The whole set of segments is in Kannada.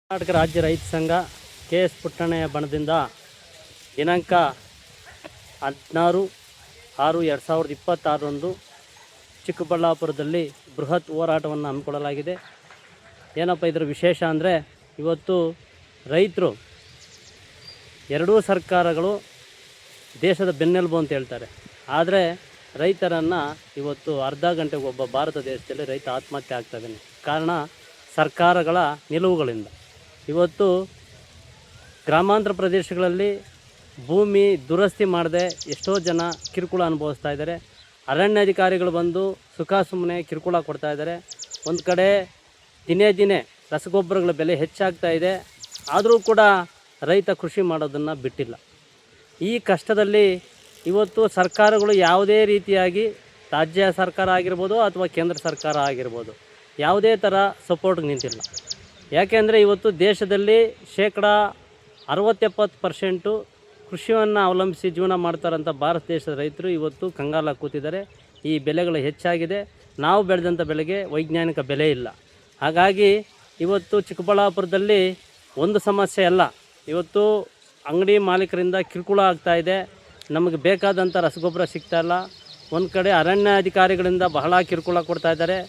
ಕರ್ನಾಟಕ ರಾಜ್ಯ ರೈತ ಸಂಘ ಕೆ.ಎಸ್. ಪುಟ್ಟಣ್ಣಯ್ಯ ಬಣದಿಂದ ದಿನಾಂಕ 16/6/2026 ಚಿಕ್ಕಬಳ್ಳಾಪುರದಲ್ಲಿ ಬೃಹತ್ ಹೋರಾಟವನ್ನು ಹಮ್ಮಿಕೊಳ್ಳಲಾಗಿದೆ. ಏನಪ್ಪ ಇದರ ವಿಶೇಷ ಅಂದರೆ, ಇವತ್ತು ರೈತರು ಎರಡೂ ಸರ್ಕಾರಗಳು ದೇಶದ ಬೆನ್ನೆಲುಬು ಅಂತ ಹೇಳ್ತಾರೆ. ಆದರೆ ರೈತರನ್ನು ಇವತ್ತು ಅರ್ಧ ಗಂಟೆಗೆ ಒಬ್ಬ ಭಾರತ ದೇಶದಲ್ಲಿ ರೈತ ಆತ್ಮಹತ್ಯೆ ಆಗ್ತಾಯಿದ್ದಾನೆ. ಕಾರಣ ಸರ್ಕಾರಗಳ ನಿಲುವುಗಳಿಂದ. ಇವತ್ತು ಗ್ರಾಮಾಂತರ ಪ್ರದೇಶಗಳಲ್ಲಿ ಭೂಮಿ ದುರಸ್ತಿ ಮಾಡದೆ ಎಷ್ಟೋ ಜನ ಕಿರುಕುಳ ಅನುಭವಿಸ್ತಾ ಇದ್ದಾರೆ. ಅರಣ್ಯಾಧಿಕಾರಿಗಳು ಬಂದು ಸುಮ್ಮನೆ ಕಿರುಕುಳ ಕೊಡ್ತಾ ಇದ್ದಾರೆ. ಒಂದು ಕಡೆ ದಿನೇ ದಿನೇ ರಸಗೊಬ್ಬರಗಳ ಬೆಲೆ ಹೆಚ್ಚಾಗ್ತಾ ಇದೆ. ಆದರೂ ಕೂಡ ರೈತ ಕೃಷಿ ಮಾಡೋದನ್ನು ಬಿಟ್ಟಿಲ್ಲ. ಈ ಕಷ್ಟದಲ್ಲಿ ಇವತ್ತು ಸರ್ಕಾರಗಳು ಯಾವುದೇ ರೀತಿಯಾಗಿ, ರಾಜ್ಯ ಸರ್ಕಾರ ಆಗಿರ್ಬೋದು ಅಥವಾ ಕೇಂದ್ರ ಸರ್ಕಾರ ಆಗಿರ್ಬೋದು, ಯಾವುದೇ ಥರ ಸಪೋರ್ಟ್ಗೆ ನಿಂತಿಲ್ಲ. ಯಾಕೆಂದರೆ ಇವತ್ತು ದೇಶದಲ್ಲಿ 60-70% ಕೃಷಿಯನ್ನು ಅವಲಂಬಿಸಿ ಜೀವನ ಮಾಡ್ತಾರಂಥ ಭಾರತ ದೇಶದ ರೈತರು ಇವತ್ತು ಕಂಗಾಲಾಗಿ ಕೂತಿದ್ದಾರೆ. ಈ ಬೆಲೆಗಳು ಹೆಚ್ಚಾಗಿದೆ. ನಾವು ಬೆಳೆದಂಥ ಬೆಳೆಗೆ ವೈಜ್ಞಾನಿಕ ಬೆಲೆ ಇಲ್ಲ. ಹಾಗಾಗಿ ಇವತ್ತು ಚಿಕ್ಕಬಳ್ಳಾಪುರದಲ್ಲಿ ಒಂದು ಸಮಸ್ಯೆ ಅಲ್ಲ, ಇವತ್ತು ಅಂಗಡಿ ಮಾಲೀಕರಿಂದ ಕಿರುಕುಳ ಆಗ್ತಾಯಿದೆ. ನಮಗೆ ಬೇಕಾದಂಥ ರಸಗೊಬ್ಬರ ಸಿಗ್ತಾಯಿಲ್ಲ. ಒಂದು ಕಡೆ ಅರಣ್ಯಾಧಿಕಾರಿಗಳಿಂದ ಬಹಳ ಕಿರುಕುಳ ಕೊಡ್ತಾ ಇದ್ದಾರೆ.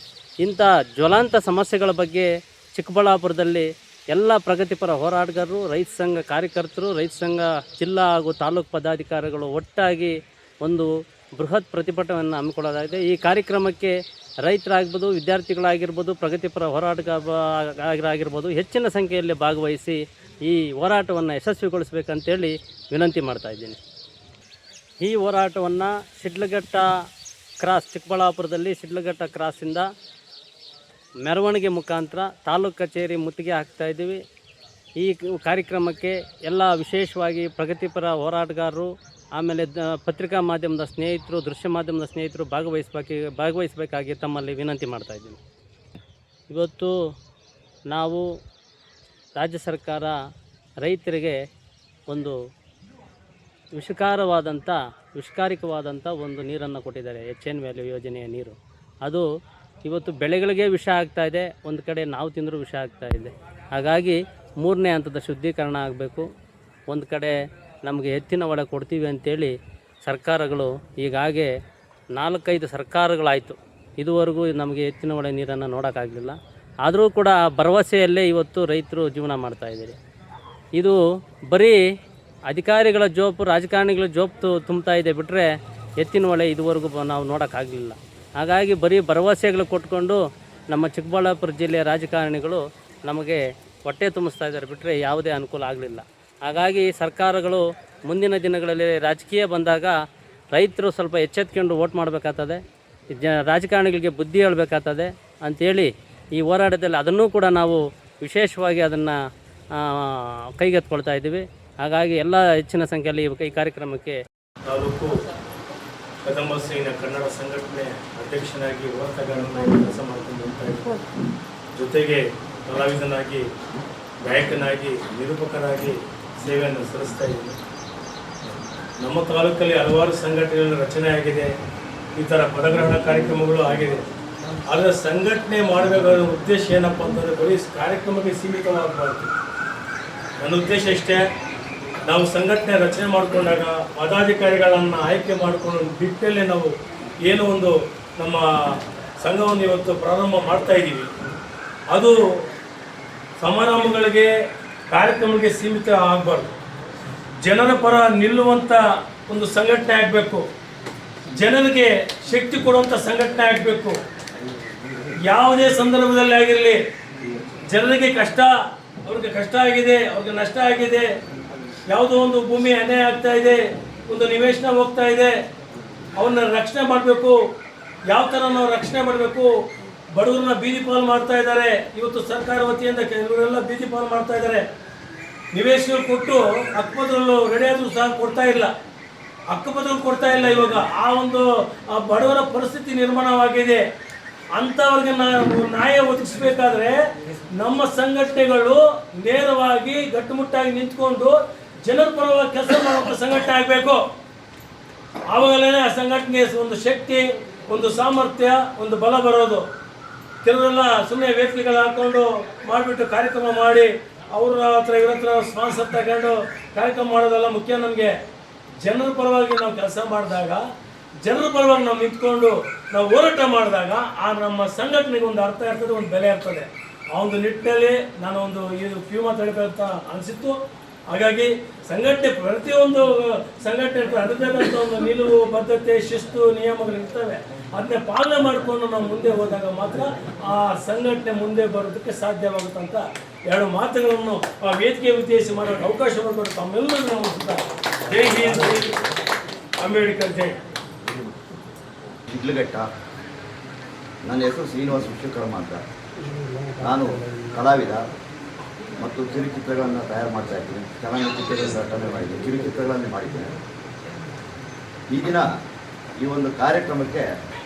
ಇಂಥ ಜ್ವಲಂತ ಸಮಸ್ಯೆಗಳ ಬಗ್ಗೆ ಚಿಕ್ಕಬಳ್ಳಾಪುರದಲ್ಲಿ ಎಲ್ಲ ಪ್ರಗತಿಪರ ಹೋರಾಟಗಾರರು, ರೈತ ಸಂಘ ಕಾರ್ಯಕರ್ತರು, ರೈತ ಸಂಘ ಜಿಲ್ಲಾ ಹಾಗೂ ತಾಲೂಕು ಪದಾಧಿಕಾರಿಗಳು ಒಟ್ಟಾಗಿ ಒಂದು ಬೃಹತ್ ಪ್ರತಿಭಟನೆಯನ್ನು ಹಮ್ಮಿಕೊಳ್ಳಲಾಗಿದೆ. ಈ ಕಾರ್ಯಕ್ರಮಕ್ಕೆ ರೈತರಾಗ್ಬೋದು, ವಿದ್ಯಾರ್ಥಿಗಳಾಗಿರ್ಬೋದು, ಪ್ರಗತಿಪರ ಹೋರಾಟಗಾರರಾಗಿರ್ಬೋದು ಹೆಚ್ಚಿನ ಸಂಖ್ಯೆಯಲ್ಲಿ ಭಾಗವಹಿಸಿ ಈ ಹೋರಾಟವನ್ನು ಯಶಸ್ವಿಗೊಳಿಸಬೇಕಂತೇಳಿ ವಿನಂತಿ ಮಾಡ್ತಾಯಿದ್ದೀನಿ. ಈ ಹೋರಾಟವನ್ನು ಶಿಡ್ಲಘಟ್ಟ ಕ್ರಾಸ್, ಚಿಕ್ಕಬಳ್ಳಾಪುರದಲ್ಲಿ ಶಿಡ್ಲಘಟ್ಟ ಕ್ರಾಸಿಂದ ಮೆರವಣಿಗೆ ಮುಖಾಂತರ ತಾಲೂಕು ಕಚೇರಿ ಮುತ್ತಿಗೆ ಹಾಕ್ತಾಯಿದ್ದೀವಿ. ಈ ಕಾರ್ಯಕ್ರಮಕ್ಕೆ ಎಲ್ಲ ವಿಶೇಷವಾಗಿ ಪ್ರಗತಿಪರ ಹೋರಾಟಗಾರರು, ಆಮೇಲೆ ಪತ್ರಿಕಾ ಮಾಧ್ಯಮದ ಸ್ನೇಹಿತರು, ದೃಶ್ಯ ಮಾಧ್ಯಮದ ಸ್ನೇಹಿತರು ಭಾಗವಹಿಸಬೇಕಾಗಿ ತಮ್ಮಲ್ಲಿ ವಿನಂತಿ ಮಾಡ್ತಾಯಿದ್ದೀನಿ. ಇವತ್ತು ನಾವು ರಾಜ್ಯ ಸರ್ಕಾರ ರೈತರಿಗೆ ಒಂದು ವಿಷಕಾರಿಕವಾದಂಥ ಒಂದು ನೀರನ್ನು ಕೊಟ್ಟಿದ್ದಾರೆ. HN ವ್ಯಾಲ್ಯೂ ಯೋಜನೆಯ ನೀರು. ಅದು ಇವತ್ತು ಬೆಳೆಗಳಿಗೆ ವಿಷ ಆಗ್ತಾಯಿದೆ, ಒಂದು ಕಡೆ ನಾವು ತಿಂದರೂ ವಿಷ ಆಗ್ತಾಯಿದೆ. ಹಾಗಾಗಿ 3ನೇ ಹಂತದ ಶುದ್ಧೀಕರಣ ಆಗಬೇಕು. ಒಂದು ಕಡೆ ನಮಗೆ ಎತ್ತಿನ ಹೊಳೆ ಕೊಡ್ತೀವಿ ಅಂತೇಳಿ ಸರ್ಕಾರಗಳು ಈಗಾಗಲೇ 4-5 ಸರ್ಕಾರಗಳಾಯಿತು. ಇದುವರೆಗೂ ನಮಗೆ ಎತ್ತಿನ ಹೊಳೆ ನೀರನ್ನು ನೋಡೋಕ್ಕಾಗಲಿಲ್ಲ. ಆದರೂ ಕೂಡ ಭರವಸೆಯಲ್ಲೇ ಇವತ್ತು ರೈತರು ಜೀವನ ಮಾಡ್ತಾಯಿದ್ದಾರೆ. ಇದು ಬರೀ ಅಧಿಕಾರಿಗಳ ಜೋಪು, ರಾಜಕಾರಣಿಗಳ ಜೋಪು ತುಂಬ್ತಾ ಇದೆ ಬಿಟ್ಟರೆ ಎತ್ತಿನ ಹೊಳೆ ಇದುವರೆಗೂ ನಾವು ನೋಡೋಕ್ಕಾಗಲಿಲ್ಲ. ಹಾಗಾಗಿ ಬರೀ ಭರವಸೆಗಳು ಕೊಟ್ಕೊಂಡು ನಮ್ಮ ಚಿಕ್ಕಬಳ್ಳಾಪುರ ಜಿಲ್ಲೆಯ ರಾಜಕಾರಣಿಗಳು ನಮಗೆ ಹೊಟ್ಟೆ ತುಂಬಿಸ್ತಾ ಇದ್ದಾರೆ ಬಿಟ್ಟರೆ ಯಾವುದೇ ಅನುಕೂಲ ಆಗಲಿಲ್ಲ. ಹಾಗಾಗಿ ಸರ್ಕಾರಗಳು ಮುಂದಿನ ದಿನಗಳಲ್ಲಿ ರಾಜಕೀಯ ಬಂದಾಗ ರೈತರು ಸ್ವಲ್ಪ ಎಚ್ಚೆತ್ಕೊಂಡು ವೋಟ್ ಮಾಡಬೇಕಾಗ್ತದೆ, ರಾಜಕಾರಣಿಗಳಿಗೆ ಬುದ್ಧಿ ಹೇಳಬೇಕಾಗ್ತದೆ ಅಂಥೇಳಿ ಈ ಹೋರಾಟದಲ್ಲಿ ಅದನ್ನೂ ಕೂಡ ನಾವು ವಿಶೇಷವಾಗಿ ಅದನ್ನು ಕೈಗೆತ್ಕೊಳ್ತಾ ಇದ್ದೀವಿ. ಹಾಗಾಗಿ ಎಲ್ಲ ಹೆಚ್ಚಿನ ಸಂಖ್ಯೆಯಲ್ಲಿ ಈ ಕಾರ್ಯಕ್ರಮಕ್ಕೆ ತಾಲೂಕು ಕದಂಬ ಸೇನೆ ಕನ್ನಡ ಸಂಘಟನೆ ಅಧ್ಯಕ್ಷನಾಗಿ ಹೋರಾಟಗಾರನಾಗಿ ಕೆಲಸ ಮಾಡ್ಕೊಂಡು ಹೋಗ್ತಾ ಇದ್ದೀನಿ. ಜೊತೆಗೆ ಕಲಾವಿದನಾಗಿ, ಗಾಯಕನಾಗಿ, ನಿರೂಪಕನಾಗಿ ಸೇವೆಯನ್ನು ಸಲ್ಲಿಸ್ತಾ ಇದ್ದೀನಿ. ನಮ್ಮ ತಾಲೂಕಲ್ಲಿ ಹಲವಾರು ಸಂಘಟನೆಗಳ ರಚನೆ ಆಗಿದೆ, ಈ ಥರ ಪದಗ್ರಹಣ ಕಾರ್ಯಕ್ರಮಗಳು ಆಗಿದೆ. ಆದರೆ ಸಂಘಟನೆ ಮಾಡಬೇಕಾದ ಉದ್ದೇಶ ಏನಪ್ಪ ಅಂತಂದರೆ ಬರೀ ಕಾರ್ಯಕ್ರಮಕ್ಕೆ ಸೀಮಿತವಾಗಬಾರ್ದು. ನನ್ನ ಉದ್ದೇಶ ಇಷ್ಟೇ, ನಾವು ಸಂಘಟನೆ ರಚನೆ ಮಾಡಿಕೊಂಡಾಗ ಪದಾಧಿಕಾರಿಗಳನ್ನು ಆಯ್ಕೆ ಮಾಡಿಕೊಂಡು ಬಿಟ್ಟಲ್ಲೇ ನಾವು ಏನೋ ಒಂದು ನಮ್ಮ ಸಂಘವನ್ನು ಇವತ್ತು ಪ್ರಾರಂಭ ಮಾಡ್ತಾ ಇದ್ದೀವಿ. ಅದು ಸಮಾರಂಭಗಳಿಗೆ, ಕಾರ್ಯಕ್ರಮಗಳಿಗೆ ಸೀಮಿತ ಆಗಬಾರ್ದು. ಜನರ ಪರ ನಿಲ್ಲುವಂಥ ಒಂದು ಸಂಘಟನೆ ಆಗಬೇಕು. ಜನರಿಗೆ ಶಕ್ತಿ ಕೊಡುವಂಥ ಸಂಘಟನೆ ಆಗಬೇಕು. ಯಾವುದೇ ಸಂದರ್ಭದಲ್ಲಿ ಆಗಿರಲಿ, ಜನರಿಗೆ ಅವ್ರಿಗೆ ಕಷ್ಟ ಆಗಿದೆ, ಅವ್ರಿಗೆ ನಷ್ಟ ಆಗಿದೆ, ಯಾವುದೋ ಒಂದು ಭೂಮಿ ಅನ್ಯಾಯ ಆಗ್ತಾ ಇದೆ, ಒಂದು ನಿವೇಶನ ಹೋಗ್ತಾ ಇದೆ, ಅವನ್ನ ರಕ್ಷಣೆ ಮಾಡಬೇಕು. ಯಾವ ಥರ ನಾವು ರಕ್ಷಣೆ ಮಾಡಬೇಕು? ಬಡವರನ್ನ ಬೀದಿ ಪಾಲು ಮಾಡ್ತಾ ಇದ್ದಾರೆ. ಇವತ್ತು ಸರ್ಕಾರ ವತಿಯಿಂದ ಇವರೆಲ್ಲ ಬೀದಿ ಪಾಲು ಮಾಡ್ತಾ ಇದ್ದಾರೆ. ನಿವೇಶನ ಕೊಟ್ಟು ಹಕ್ಕುಪತ್ರಗಳು ರೆಡಿ ಆದರೂ ಸಹ ಕೊಡ್ತಾ ಇಲ್ಲ. ಇವಾಗ ಆ ಒಂದು ಬಡವರ ಪರಿಸ್ಥಿತಿ ನಿರ್ಮಾಣವಾಗಿದೆ. ಅಂಥವ್ರಿಗೆ ನ್ಯಾಯ ಒದಗಿಸಬೇಕಾದ್ರೆ ನಮ್ಮ ಸಂಘಟನೆಗಳು ನೇರವಾಗಿ ಗಟ್ಟುಮುಟ್ಟಾಗಿ ನಿಂತ್ಕೊಂಡು ಜನರ ಪರವಾಗಿ ಕೆಲಸ ಮಾಡುವಂಥ ಸಂಘಟನೆ ಆಗಬೇಕು. ಆವಾಗಲೇ ಆ ಸಂಘಟನೆಗೆ ಒಂದು ಶಕ್ತಿ, ಒಂದು ಸಾಮರ್ಥ್ಯ, ಒಂದು ಬಲ ಬರೋದು. ಕೆಲವರೆಲ್ಲ ಸುಮ್ಮನೆ ವೇದಿಕೆಗಳು ಹಾಕ್ಕೊಂಡು ಮಾಡಿಬಿಟ್ಟು ಕಾರ್ಯಕ್ರಮ ಮಾಡಿ ಅವ್ರ ಹತ್ರ ಇವ್ರ ಹತ್ರ ಸ್ಪಾನ್ಸರ್ ತಗೊಂಡು ಕಾರ್ಯಕ್ರಮ ಮಾಡೋದೆಲ್ಲ ಮುಖ್ಯ. ನಮಗೆ ಜನರ ಪರವಾಗಿ ನಾವು ಕೆಲಸ ಮಾಡಿದಾಗ, ಜನರ ಪರವಾಗಿ ನಾವು ನಿಂತ್ಕೊಂಡು ನಾವು ಹೋರಾಟ ಮಾಡಿದಾಗ ಆ ನಮ್ಮ ಸಂಘಟನೆಗೆ ಒಂದು ಅರ್ಥ ಇರ್ತದೆ, ಒಂದು ಬೆಲೆ ಇರ್ತದೆ. ಆ ಒಂದು ನಿಟ್ಟಿನಲ್ಲಿ ನಾನು ಒಂದು ಇದು ಕ್ಯೂ ಮಾತಾಡಬೇಕಂತ ಅನಿಸಿತ್ತು. ಹಾಗಾಗಿ ಸಂಘಟನೆ, ಪ್ರತಿಯೊಂದು ಸಂಘಟನೆ ಅದರದಂಥ ಒಂದು ನಿಲುವು, ಬದ್ಧತೆ, ಶಿಸ್ತು, ನಿಯಮಗಳು ಇರ್ತವೆ. ಅದನ್ನೇ ಪಾಲನೆ ಮಾಡಿಕೊಂಡು ನಾವು ಮುಂದೆ ಹೋದಾಗ ಮಾತ್ರ ಆ ಸಂಘಟನೆ ಮುಂದೆ ಬರೋದಕ್ಕೆ ಸಾಧ್ಯವಾಗುತ್ತಂತ ಎರಡು ಮಾತುಗಳನ್ನು ಆ ವೇದಿಕೆ ಉದ್ದೇಶಿಸಿ ಮಾಡೋಕ್ಕೆ ಅವಕಾಶ ಮಾಡಿಕೊಂಡು ತಮ್ಮೆಲ್ಲರೂ ನಾವು ಜೈ ಹಿಂದ್, ಜೈ ಅಂಬೇಡ್ಕರ್, ಜೈ. ಶಿಡ್ಲಘಟ್ಟ. ನನ್ನ ಹೆಸರು ಶ್ರೀನಿವಾಸ ವಿಶ್ವಕರ್ಮ ಅಂತ. ನಾನು ಕಲಾವಿದ ಮತ್ತು ಕಿರುಚಿತ್ರಗಳನ್ನು ತಯಾರು ಮಾಡ್ತಾ ಇದ್ದೀನಿ. ಚಲನಚಿತ್ರಗಳನ್ನು ರಚನೆ ಮಾಡಿದ್ದೀನಿ, ಕಿರುಚಿತ್ರಗಳನ್ನು ಮಾಡಿದ್ದೇನೆ. ಈ ದಿನ ಈ ಒಂದು ಕಾರ್ಯಕ್ರಮಕ್ಕೆ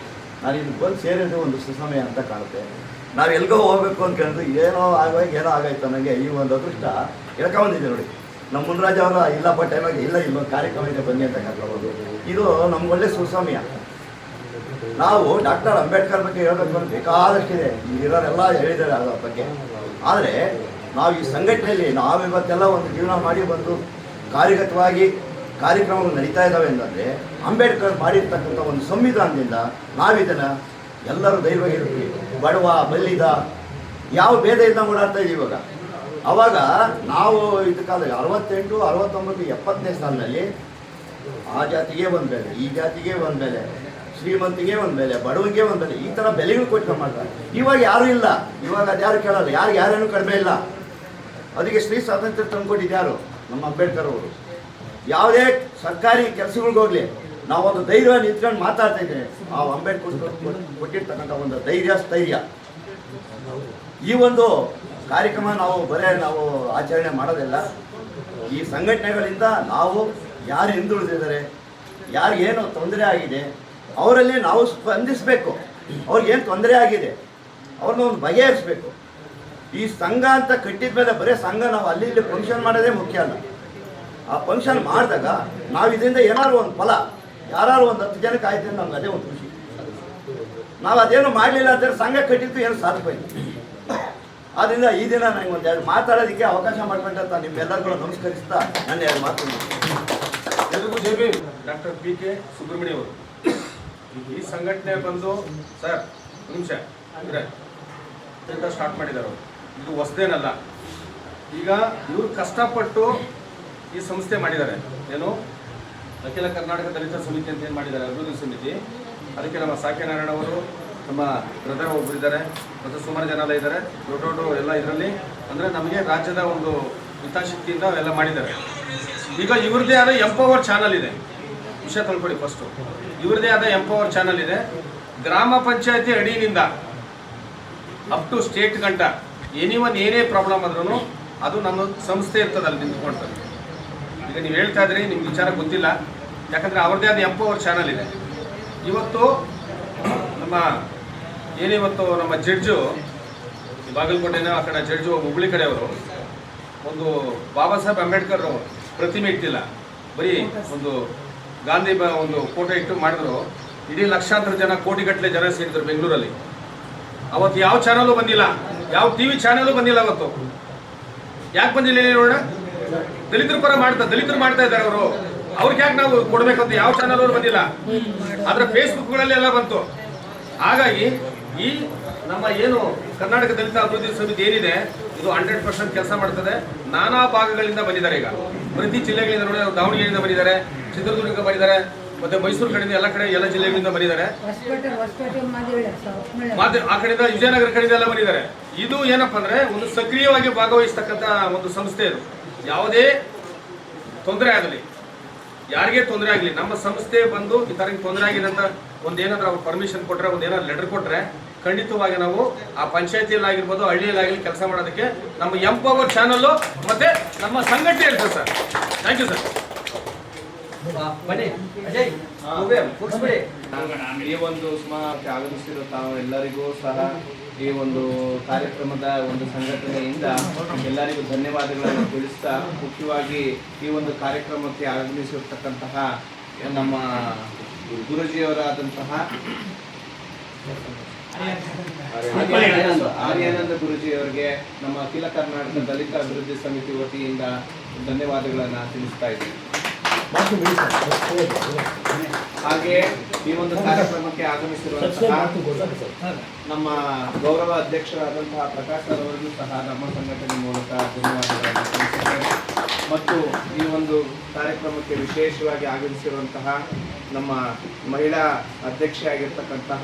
ನಾನು ಇಲ್ಲಿ ಬಂದು ಸೇರಿದ್ದು ಒಂದು ಸುಸಮಯ ಅಂತ ಕಾಣುತ್ತೆ. ನಾವು ಎಲ್ಗೋ ಹೋಗಬೇಕು ಅಂತ ಕೇಳಿದ್ರು ಏನೋ ಆಗಾಯ್ತು ನನಗೆ ಈ ಒಂದು ಅದೃಷ್ಟ ಎಳ್ಕೊಂಬಂದಿದೆ ನೋಡಿ. ನಮ್ಮ ಮುನ್ರಾಜ್ ಅವರ ಇಲ್ಲಪ್ಪ ಟೈಮಾಗಿ ಇಲ್ಲೊಂದು ಕಾರ್ಯಕ್ರಮ ಇದೆ ಬನ್ನಿ ಅಂತ ಕರ್ಕೊಂಡು ಇದು ನಮ್ಗೆ ಒಳ್ಳೆ ಸುಸಮಯ. ನಾವು ಡಾಕ್ಟರ್ ಅಂಬೇಡ್ಕರ್ ಬಗ್ಗೆ ಹೇಳಬೇಕು ಅಂತ ಬೇಕಾದಷ್ಟಿದೆ, ಇರೋರೆಲ್ಲ ಹೇಳಿದ್ದಾರೆ ಅದರ ಬಗ್ಗೆ. ಆದರೆ ನಾವು ಈ ಸಂಘಟನೆಯಲ್ಲಿ ನಾವಿವತ್ತೆಲ್ಲ ಒಂದು ಜೀವನ ಮಾಡಿ ಬಂದು ಕಾರ್ಯಗತವಾಗಿ ಕಾರ್ಯಕ್ರಮಗಳು ನಡೀತಾ ಇದ್ದಾವೆ ಅಂತಂದರೆ ಅಂಬೇಡ್ಕರ್ ಮಾಡಿರ್ತಕ್ಕಂಥ ಒಂದು ಸಂವಿಧಾನದಿಂದ ನಾವಿದನ್ನು ಎಲ್ಲರೂ ಧೈರ್ಯವಾಗಿರ್ತೀವಿ. ಬಡವ ಬಲ್ಲಿದ ಯಾವ ಭೇದ ಇದ್ದ ಓಡಾಡ್ತಾ ಇದ್ದೀವಿ ಇವಾಗ. ಆವಾಗ ನಾವು ಇದಕ್ಕಾದ 68, 69, 70ನೇ ಸಾಲಿನಲ್ಲಿ ಆ ಜಾತಿಗೆ ಒಂದು ಬೆಲೆ, ಈ ಜಾತಿಗೆ ಒಂದು ಬೆಲೆ, ಶ್ರೀಮಂತಿಗೆ ಒಂದು ಬೆಲೆ, ಬಡವನಿಗೆ ಒಂದು ಬೆಲೆ, ಈ ಥರ ಬೆಲೆಗಳು ಕೊಟ್ಟು ಮಾಡ್ತಾರೆ. ಇವಾಗ ಯಾರೂ ಇಲ್ಲ, ಇವಾಗ ಅದು ಯಾರು ಕೇಳಲ್ಲ, ಯಾರೇನೂ ಕಡಿಮೆ ಇಲ್ಲ. ಅದಕ್ಕೆ ಸ್ತ್ರೀ ಸ್ವಾತಂತ್ರ್ಯ ತಂದುಕೊಟ್ಟಿದ್ದು ಯಾರು? ನಮ್ಮ ಅಂಬೇಡ್ಕರ್ ಅವರು. ಯಾವುದೇ ಸರ್ಕಾರಿ ಕೆಲಸಗಳಿಗೋಗಲಿ ನಾವೊಂದು ಧೈರ್ಯ ನಿಂತ್ಕೊಂಡು ಮಾತಾಡ್ತಾ ಇದ್ದೇವೆ. ಆ ಅಂಬೇಡ್ಕರ್ ಕೊಟ್ಟಿರ್ತಕ್ಕಂಥ ಒಂದು ಧೈರ್ಯ, ಸ್ಥೈರ್ಯ. ಈ ಒಂದು ಕಾರ್ಯಕ್ರಮ ನಾವು ಆಚರಣೆ ಮಾಡೋದಿಲ್ಲ. ಈ ಸಂಘಟನೆಗಳಿಂದ ನಾವು ಯಾರು ಹಿಂದುಳಿದಿದ್ದಾರೆ, ಯಾರಿಗೇನು ತೊಂದರೆ ಆಗಿದೆ ಅವರಲ್ಲಿ ನಾವು ಸ್ಪಂದಿಸಬೇಕು. ಅವ್ರಿಗೇನು ತೊಂದರೆ ಆಗಿದೆ ಅವ್ರನ್ನ ಒಂದು ಬಗೆಹರಿಸಬೇಕು. ಈ ಸಂಘ ಅಂತ ಕಟ್ಟಿದ ಮೇಲೆ ಬರೀ ಸಂಘ ನಾವು ಅಲ್ಲಿ ಇಲ್ಲಿ ಫಂಕ್ಷನ್ ಮಾಡೋದೇ ಮುಖ್ಯ ಅಲ್ಲ. ಆ ಫಂಕ್ಷನ್ ಮಾಡಿದಾಗ ನಾವು ಇದರಿಂದ ಏನಾದ್ರು ಒಂದು ಫಲ, ಯಾರು ಒಂದು 10 ಜನಕ್ಕೆ ಆಯ್ತು ಅಂತ ನಮ್ಗೆ ಅದೇ ಒಂದು ಖುಷಿ. ನಾವು ಅದೇನು ಮಾಡಲಿಲ್ಲ ಅಂದರೆ ಸಂಘ ಕಟ್ಟಿದ್ದು ಏನು ಸಾಧಬೇಕು. ಆದ್ದರಿಂದ ಈ ದಿನ ನನಗೆ ಒಂದು ಎರಡು ಮಾತಾಡೋದಕ್ಕೆ ಅವಕಾಶ ಮಾಡಿಕೊಂಡಂತ ನಿಮ್ಮೆಲ್ಲರಿಗೂ ನಮಸ್ಕರಿಸ್ತಾ ನನ್ನ ಎರಡು ಮಾತು. ಎಲ್ರಿಗೂ ಜೈ ಭೀಮ್. ಡಾಕ್ಟರ್ PK ಸುಬ್ರಹ್ಮಣ್ಯ ಅವರು ಈ ಸಂಘಟನೆ ಬಂದು ಸರ್ ನಿಮಿಷ ಅಂದರೆ ಸ್ಟಾರ್ಟ್ ಮಾಡಿದ್ದಾರೆ ಅವರು. ಇದು ಹೊಸದೇನಲ್ಲ. ಈಗ ಇವರು ಕಷ್ಟಪಟ್ಟು ಈ ಸಂಸ್ಥೆ ಮಾಡಿದ್ದಾರೆ. ಏನು ಅಖಿಲ ಕರ್ನಾಟಕ ದಲಿತ ಸಮಿತಿ ಅಂತ ಏನು ಮಾಡಿದ್ದಾರೆ, ಅಭಿವೃದ್ಧಿ ಸಮಿತಿ. ಅದಕ್ಕೆ ನಮ್ಮ ಸಾಕ್ಯನಾರಾಯಣ ಅವರು, ನಮ್ಮ ಬ್ರದರ್ ಒಬ್ಬರು ಇದ್ದಾರೆ, ಮತ್ತು ಸುಮಾರು ಜನ ಎಲ್ಲ ಇದ್ದಾರೆ, ದೊಡ್ಡ ಎಲ್ಲ ಇದರಲ್ಲಿ. ಅಂದರೆ ನಮಗೆ ರಾಜ್ಯದ ಒಂದು ಹಿತಾಸಕ್ತಿಯಿಂದ ಅವೆಲ್ಲ ಮಾಡಿದ್ದಾರೆ. ಈಗ ಇವ್ರದ್ದೇ ಆದ ಎಂಪವರ್ ಚಾನಲ್ ಇದೆ. ವಿಷಯ ತಿಳ್ಕೊಳ್ಳಿ ಫಸ್ಟು. ಇವ್ರದ್ದೇ ಆದ ಎಂಪವರ್ ಚಾನಲ್ ಇದೆ. ಗ್ರಾಮ ಪಂಚಾಯತಿ ಅಡಿಯಿಂದ ಅಪ್ ಟು ಸ್ಟೇಟ್ ಗಂಟ ಏನೇ ಪ್ರಾಬ್ಲಮ್ ಆದ್ರೂ ಅದು ನಮ್ಮ ಸಂಸ್ಥೆ ಇರ್ತದೆ, ಅಲ್ಲಿ ನಿಂತ್ಕೊಳ್ತದೆ. ಈಗ ನೀವು ಹೇಳ್ತಾ ಇದ್ರಿ, ನಿಮ್ಗೆ ವಿಚಾರ ಗೊತ್ತಿಲ್ಲ, ಯಾಕಂದರೆ ಅವ್ರದ್ದೇ ಆದ ಎಂಪವರ್ ಚಾನಲ್ ಇದೆ. ಇವತ್ತು ನಮ್ಮ ಜಡ್ಜು ಬಾಗಲಕೋಟೆನ ಆ ಕಡೆ ಜಡ್ಜು ಹುಬ್ಳಿ ಕಡೆಯವರು ಒಂದು ಬಾಬಾ ಸಾಹೇಬ್ ಅಂಬೇಡ್ಕರ್ ಪ್ರತಿಮೆ ಇಟ್ಟಿಲ್ಲ, ಬರೀ ಒಂದು ಗಾಂಧಿ ಒಂದು ಫೋಟೋ ಇಟ್ಟು ಮಾಡಿದ್ರು. ಇಡೀ ಲಕ್ಷಾಂತರ ಜನ, ಕೋಟಿಗಟ್ಟಲೆ ಜನ ಸೇರಿದ್ರು ಬೆಂಗಳೂರಲ್ಲಿ. ಅವತ್ತು ಯಾವ ಚಾನಲು ಬಂದಿಲ್ಲ, ಯಾವ TV ಚಾನಲು ಬಂದಿಲ್ಲ. ಅವತ್ತು ಯಾಕೆ ಬಂದಿಲ್ಲ ನೋಡೋಣ? ದಲಿತರ ಪರ ದಲಿತರು ಮಾಡ್ತಾ ಇದ್ದಾರೆ ಅವರು. ಅವ್ರಿಗೆ ಯಾಕೆ ನಾವು ಕೊಡ್ಬೇಕಂತ ಯಾವ ಚಾನಲ್ ಅವರು ಬಂದಿಲ್ಲ. ಆದ್ರೆ ಫೇಸ್ಬುಕ್ಗಳಲ್ಲಿ ಎಲ್ಲ ಬಂತು. ಹಾಗಾಗಿ ಈ ನಮ್ಮ ಏನು ಕರ್ನಾಟಕ ದಲಿತ ಅಭಿವೃದ್ಧಿ ಸಮಿತಿ ಏನಿದೆ, ಇದು 100% ಕೆಲಸ ಮಾಡ್ತದೆ. ನಾನಾ ಭಾಗಗಳಿಂದ ಬಂದಿದ್ದಾರೆ. ಈಗ ಪ್ರತಿ ಜಿಲ್ಲೆಗಳಿಂದ ನೋಡಿ, ದಾವಣಗೆರೆಯಿಂದ ಬಂದಿದ್ದಾರೆ, ಚಿತ್ರದುರ್ಗ ಬಂದಿದ್ದಾರೆ, ಮತ್ತೆ ಮೈಸೂರು ಕಡೆಯಿಂದ ಎಲ್ಲ ಜಿಲ್ಲೆಗಳಿಂದ ಬಂದಿದ್ದಾರೆ, ಆ ಕಡೆಯಿಂದ ವಿಜಯನಗರ ಕಡೆಯಿಂದ ಎಲ್ಲ ಬಂದಿದ್ದಾರೆ. ಇದು ಏನಪ್ಪಾ ಅಂದ್ರೆ ಒಂದು ಸಕ್ರಿಯವಾಗಿ ಭಾಗವಹಿಸ್ತಕ್ಕಂಥ ಒಂದು ಸಂಸ್ಥೆ. ಇದು ಯಾವುದೇ ತೊಂದರೆ ಆಗಲಿ, ಯಾರಿಗೆ ತೊಂದರೆ ಆಗಲಿ, ನಮ್ಮ ಸಂಸ್ಥೆ ಬಂದು ಈ ತರ ತೊಂದರೆ ಆಗಿದೆ ಅಂತ ಒಂದೇನಾದ್ರೂ ಅವ್ರು ಪರ್ಮಿಷನ್ ಕೊಟ್ಟರೆ, ಒಂದೇನಾದ್ರು ಲೆಟರ್ ಕೊಟ್ಟರೆ, ಖಂಡಿತವಾಗಿ ನಾವು ಆ ಪಂಚಾಯತಿಯಲ್ಲಿ ಆಗಿರ್ಬೋದು, ಹಳ್ಳಿಯಲ್ಲಿ ಕೆಲಸ ಮಾಡೋದಕ್ಕೆ ನಮ್ಮ ಎಂಪವರ್ ಚಾನಲ್ಲು ಮತ್ತೆ ನಮ್ಮ ಸಂಘಟನೆ ಇರ್ತದೆ ಸರ್. Thank you sir. ಈ ಒಂದು ಸಮಾರಂಭಕ್ಕೆ ಆಗಮಿಸಿರೋ ತಾವು ಎಲ್ಲರಿಗೂ ಸಹ ಈ ಒಂದು ಕಾರ್ಯಕ್ರಮದ ಒಂದು ಸಂಘಟನೆಯಿಂದ ಎಲ್ಲರಿಗೂ ಧನ್ಯವಾದಗಳನ್ನು ತಿಳಿಸ್ತಾ, ಮುಖ್ಯವಾಗಿ ಈ ಒಂದು ಕಾರ್ಯಕ್ರಮಕ್ಕೆ ಆಗಮಿಸಿರ್ತಕ್ಕಂತಹ ನಮ್ಮ ಗುರುಜಿಯವರಾದಂತಹ ಆರ್ಯಾನಂದ ಗುರುಜಿ ಅವರಿಗೆ ನಮ್ಮ ಅಖಿಲ ಕರ್ನಾಟಕ ದಲಿತ ಅಭಿವೃದ್ಧಿ ಸಮಿತಿ ವತಿಯಿಂದ ಧನ್ಯವಾದಗಳನ್ನು ತಿಳಿಸ್ತಾ ಇದ್ದೀವಿ. ಹಾಗೆ ಈ ಒಂದು ಕಾರ್ಯಕ್ರಮಕ್ಕೆ ಆಗಮಿಸಿರುವಂತಹ ನಮ್ಮ ಗೌರವ ಅಧ್ಯಕ್ಷರಾದಂತಹ ಪ್ರಕಾಶ್ ಅವರಿಗೂ ಸಹ ನಮ್ಮ ಸಂಘಟನೆ ಮೂಲಕ ಧನ್ಯವಾದಗಳನ್ನು ತಿಳಿಸುತ್ತೇನೆ. ಮತ್ತು ಈ ಒಂದು ಕಾರ್ಯಕ್ರಮಕ್ಕೆ ವಿಶೇಷವಾಗಿ ಆಗಮಿಸಿರುವಂತಹ ನಮ್ಮ ಮಹಿಳಾ ಅಧ್ಯಕ್ಷೆ ಆಗಿರ್ತಕ್ಕಂತಹ